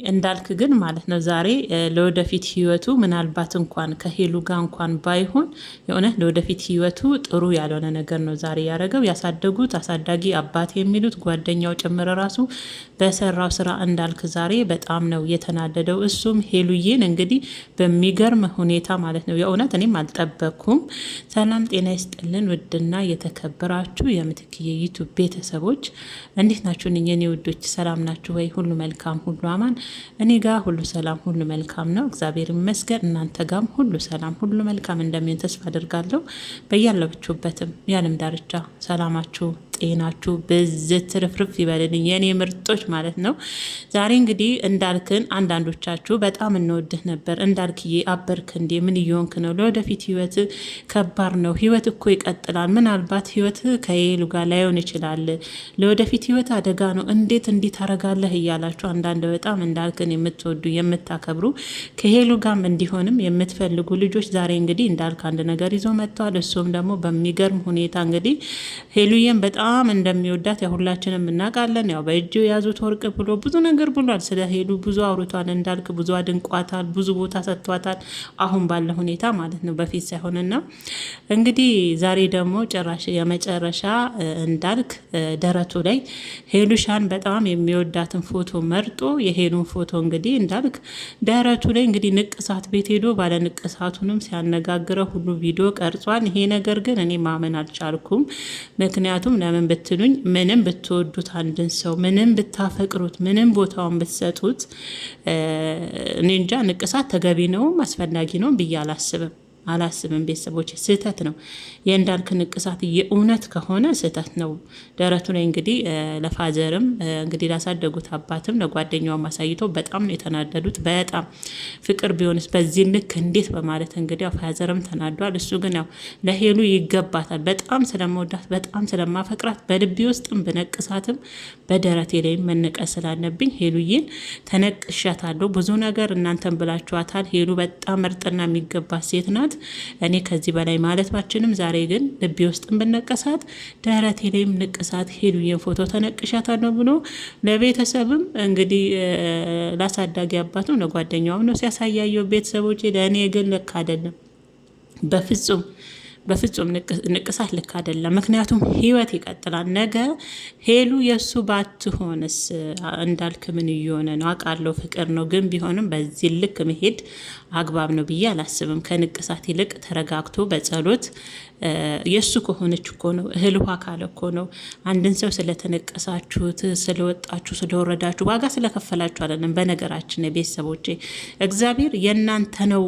እንዳልክ ግን ማለት ነው ዛሬ ለወደፊት ህይወቱ ምናልባት እንኳን ከሄሉ ጋር እንኳን ባይሆን የእውነት ለወደፊት ህይወቱ ጥሩ ያልሆነ ነገር ነው ዛሬ ያደረገው። ያሳደጉት አሳዳጊ አባት የሚሉት ጓደኛው ጭምር ራሱ በሰራው ስራ እንዳልክ ዛሬ በጣም ነው የተናደደው። እሱም ሄሉዬን እንግዲህ በሚገርም ሁኔታ ማለት ነው የእውነት እኔም አልጠበኩም። ሰላም ጤና ይስጥልን ውድና የተከበራችሁ የምትክዬ ዩቱብ ቤተሰቦች እንዴት ናችሁ? የኔ ውዶች ሰላም ናችሁ ወይ? ሁሉ መልካም ሁሉ አማን እኔ ጋር ሁሉ ሰላም ሁሉ መልካም ነው፣ እግዚአብሔር ይመስገን። እናንተ ጋም ሁሉ ሰላም ሁሉ መልካም እንደሚሆን ተስፋ አድርጋለሁ። በያላችሁበትም የዓለም ዳርቻ ሰላማችሁ ጤናችሁ ብዝት ትርፍርፍ ይበልልኝ የኔ ምርጦች ማለት ነው። ዛሬ እንግዲህ እንዳልክን አንዳንዶቻችሁ በጣም እንወድህ ነበር፣ እንዳልክዬ አበርክ እንዴ? ምን እየሆንክ ነው? ለወደፊት ህይወት ከባድ ነው። ህይወት እኮ ይቀጥላል። ምናልባት ህይወት ከሄሉ ጋር ላይሆን ይችላል። ለወደፊት ህይወት አደጋ ነው። እንዴት እንዲህ ታረጋለህ እያላችሁ አንዳንድ በጣም እንዳልክን የምትወዱ የምታከብሩ ከሄሉ ጋርም እንዲሆንም የምትፈልጉ ልጆች ዛሬ እንግዲህ እንዳልክ አንድ ነገር ይዞ መጥተዋል። እሱም ደግሞ በሚገርም ሁኔታ እንግዲህ ሄሉዬን በጣም እንደሚወዳት ሁላችንም እናውቃለን። ያው በእጁ የያዙት ወርቅ ብሎ ብዙ ነገር ብሏል። ስለ ሄሉ ብዙ አውርቷል። እንዳልክ ብዙ አድንቋታል፣ ብዙ ቦታ ሰጥቷታል። አሁን ባለ ሁኔታ ማለት ነው፣ በፊት ሳይሆንና እንግዲህ ዛሬ ደግሞ ጭራሽ የመጨረሻ እንዳልክ ደረቱ ላይ ሄሉሻን በጣም የሚወዳትን ፎቶ መርጦ የሄሉን ፎቶ እንግዲህ እንዳልክ ደረቱ ላይ እንግዲህ ንቅሳት ቤት ሄዶ ባለ ንቅሳቱንም ሲያነጋግረው ሁሉ ቪዲዮ ቀርጿል። ይሄ ነገር ግን እኔ ማመን አልቻልኩም። ምክንያቱም ለምን ብትሉኝ ምንም ብትወዱት አንድን ሰው ምንም ብታፈቅሩት ምንም ቦታውን ብትሰጡት እኔ እንጃ ንቅሳት ተገቢ ነው አስፈላጊ ነው ብዬ አላስብም። ቤተሰቦች ስህተት ነው። የእንዳልክ ንቅሳት የእውነት ከሆነ ስህተት ነው። ደረቱ ላይ እንግዲህ ለፋዘርም እንግዲህ ላሳደጉት አባትም ለጓደኛውም አሳይቶ በጣም ነው የተናደዱት። በጣም ፍቅር ቢሆንስ በዚህ ልክ እንዴት በማለት እንግዲህ ፋዘርም ተናዷል። እሱ ግን ያው ለሄሉ ይገባታል። በጣም ስለመወዳት በጣም ስለማፈቅራት በልቤ ውስጥም ብነቅሳትም በደረቴ ላይ መነቀስ ስላለብኝ ሄሉዬን ተነቅሻታለሁ። ብዙ ነገር እናንተን ብላችኋታል። ሄሉ በጣም ምርጥና የሚገባት ሴት ናት። እኔ ከዚህ በላይ ማለት ባችንም፣ ዛሬ ግን ልቤ ውስጥም ብነቀሳት ደረቴ ላይም ንቅሳት ሄሉዬን ፎቶ ተነቅሻታለሁ ብሎ ለቤተሰብም እንግዲህ ላሳዳጊ አባቱም ለጓደኛውም ነው ሲያሳያየው። ቤተሰቦች ለእኔ ግን ልክ አይደለም በፍጹም ንቅሳት ልክ አይደለም። ምክንያቱም ህይወት ይቀጥላል። ነገ ሄሉ የእሱ ባትሆንስ እንዳልክ ምን እየሆነ ነው? አውቃለሁ ፍቅር ነው፣ ግን ቢሆንም በዚህ ልክ መሄድ አግባብ ነው ብዬ አላስብም። ከንቅሳት ይልቅ ተረጋግቶ በጸሎት የእሱ ከሆነች እኮ ነው እህል ውሃ ካለ እኮ ነው። አንድን ሰው ስለተነቀሳችሁት ስለወጣችሁ ስለወረዳችሁ ዋጋ ስለከፈላችሁ አይደለም። በነገራችን ቤተሰቦቼ እግዚአብሔር የእናንተ ነው፣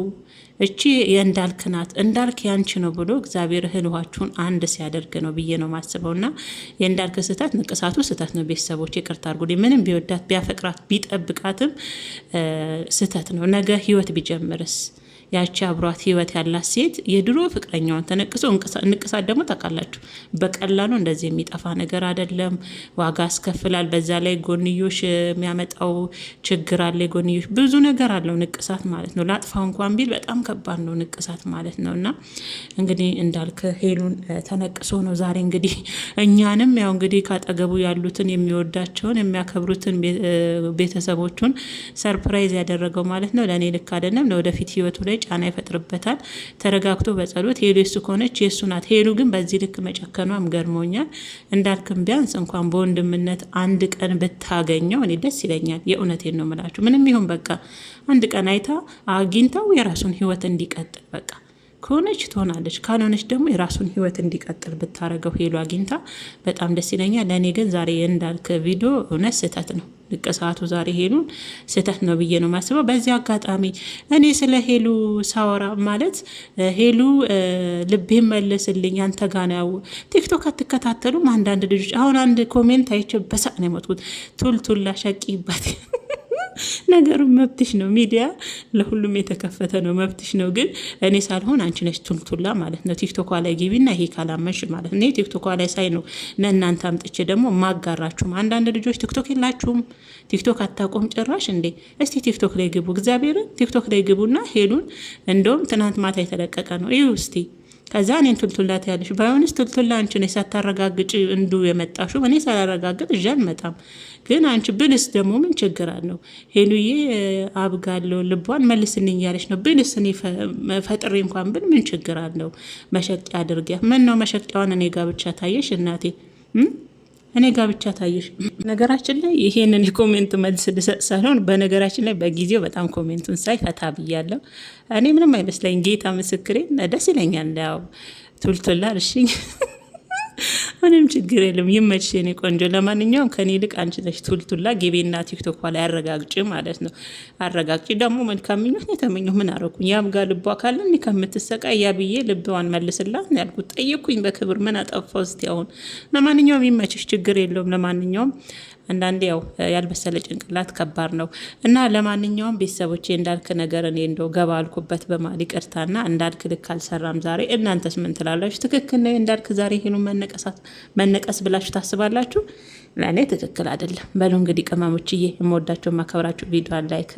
እቺ የእንዳልክ ናት፣ እንዳልክ ያንቺ ነው ብሎ እግዚአብሔር እህል ውሃችሁን አንድ ሲያደርግ ነው ብዬ ነው ማስበውና የእንዳልክ ስህተት ንቅሳቱ ስህተት ነው። ቤተሰቦች ይቅርታ አድርጉልኝ። ምንም ቢወዳት ቢያፈቅራት ቢጠብቃትም ስህተት ነው። ነገ ህይወት ቢጀምርስ ያቺ አብሯት ህይወት ያላት ሴት የድሮ ፍቅረኛውን ተነቅሶ ንቅሳት ደግሞ ታውቃላችሁ በቀላሉ እንደዚህ የሚጠፋ ነገር አይደለም። ዋጋ ያስከፍላል። በዛ ላይ ጎንዮሽ የሚያመጣው ችግር አለ። ጎንዮሽ ብዙ ነገር አለው ንቅሳት ማለት ነው። ላጥፋው እንኳን ቢል በጣም ከባድ ነው ንቅሳት ማለት ነው። እና እንግዲህ እንዳልክ ሄሉን ተነቅሶ ነው ዛሬ እንግዲህ እኛንም ያው እንግዲህ ካጠገቡ ያሉትን የሚወዳቸውን የሚያከብሩትን ቤተሰቦቹን ሰርፕራይዝ ያደረገው ማለት ነው። ለእኔ ልክ አይደለም። ለወደፊት ህይወቱ ላይ ጫና ይፈጥርበታል። ተረጋግቶ በጸሎት ሄሉ የሱ ከሆነች የሱ ናት። ሄሉ ግን በዚህ ልክ መጨከኗም ገርሞኛል። እንዳልክም ቢያንስ እንኳን በወንድምነት አንድ ቀን ብታገኘው እኔ ደስ ይለኛል። የእውነቴን ነው የምላችሁ። ምንም ይሁን በቃ አንድ ቀን አይታ አግኝታው የራሱን ህይወት እንዲቀጥል በቃ ከሆነች ትሆናለች፣ ካልሆነች ደግሞ የራሱን ህይወት እንዲቀጥል ብታረገው ሄሉ አግኝታ በጣም ደስ ይለኛል። ለእኔ ግን ዛሬ እንዳልክ ቪዲዮ እውነት ስህተት ነው። ንቅሳቱ ዛሬ ሄሉን ስህተት ነው ብዬ ነው ማስበው። በዚህ አጋጣሚ እኔ ስለ ሄሉ ሳወራ ማለት ሄሉ ልቤ መለስልኝ አንተ ጋ ነው። ቲክቶክ አትከታተሉም? አንዳንድ ልጆች አሁን አንድ ኮሜንት አይቼ በሳቅ ነው የሞትኩት። ቱልቱላ ሸቂባት ነገሩ መብትሽ ነው። ሚዲያ ለሁሉም የተከፈተ ነው፣ መብትሽ ነው። ግን እኔ ሳልሆን አንቺ ነሽ ቱልቱላ ማለት ነው። ቲክቶኳ ላይ ግቢና ይሄ ካላመንሽ ማለት ነው። ቲክቶኳ ላይ ሳይ ነው ለእናንተ አምጥቼ ደግሞ ማጋራችሁም። አንዳንድ ልጆች ቲክቶክ የላችሁም፣ ቲክቶክ አታውቁም ጭራሽ እንዴ? እስቲ ቲክቶክ ላይ ግቡ፣ እግዚአብሔርን ቲክቶክ ላይ ግቡና ሄሉን እንደውም ትናንት ማታ የተለቀቀ ነው ይሁ እስቲ ከዛ እኔን ቱልቱላ ያለሽ ባይሆንስ ቱልቱላ አንቺ ነሽ ሳታረጋግጭ እንዱ የመጣሽው። እኔ ሳላረጋግጥ እዣ አልመጣም። ግን አንቺ ብልስ ደግሞ ምን ችግር አለው? ሄሉዬ አብጋለሁ ልቧን መልስልኝ ያለች ነው። ብልስ እኔ ፈጥሬ እንኳን ብል ምን ችግር አለው? መሸቂያ አድርጊያ። ምን ነው መሸቂያዋን እኔ ጋር ብቻ ታየሽ እናቴ? እኔ ጋር ብቻ ታየሽ። ነገራችን ላይ ይሄንን የኮሜንት መልስ ልሰጥ ሳይሆን በነገራችን ላይ በጊዜው በጣም ኮሜንቱን ሳይ ፈታ ብያለሁ። እኔ ምንም አይመስለኝ፣ ጌታ ምስክሬን ደስ ይለኛል። ያው ቱልቱላ እርሽኝ ምንም ችግር የለም። ይመችሽ የኔ ቆንጆ። ለማንኛውም ከኔ ይልቅ አንቺ ነሽ ቱልቱላ ጌቤና ቲክቶክ ላይ አረጋግጪ ማለት ነው። አረጋግጪ ደግሞ መልካም ምኞት ነው የተመኘው። ምን አረኩኝ? ያም ጋር ልቧ ካለ እኔ ከምትሰቃይ ያ ብዬ ልቧን መልስላት ያልኩት ጠየቅኩኝ በክብር። ምን አጠፋው እስቲ አሁን? ለማንኛውም ይመችሽ፣ ችግር የለውም። ለማንኛውም አንዳንዴ ያው ያልበሰለ ጭንቅላት ከባድ ነው እና ለማንኛውም ቤተሰቦቼ እንዳልክ ነገር እኔ እንደው ገባ አልኩበት በማል ይቅርታና እንዳልክ ልክ አልሰራም ዛሬ። እናንተስ ምን ትላላችሁ? ትክክል ነው እንዳልክ ዛሬ ሄሉ መነቀስ ብላችሁ ታስባላችሁ? ለእኔ ትክክል አይደለም። በሉ እንግዲህ ቅመሞችዬ፣ የምወዳቸው ማከብራችሁ ቪዲዮ ላይክ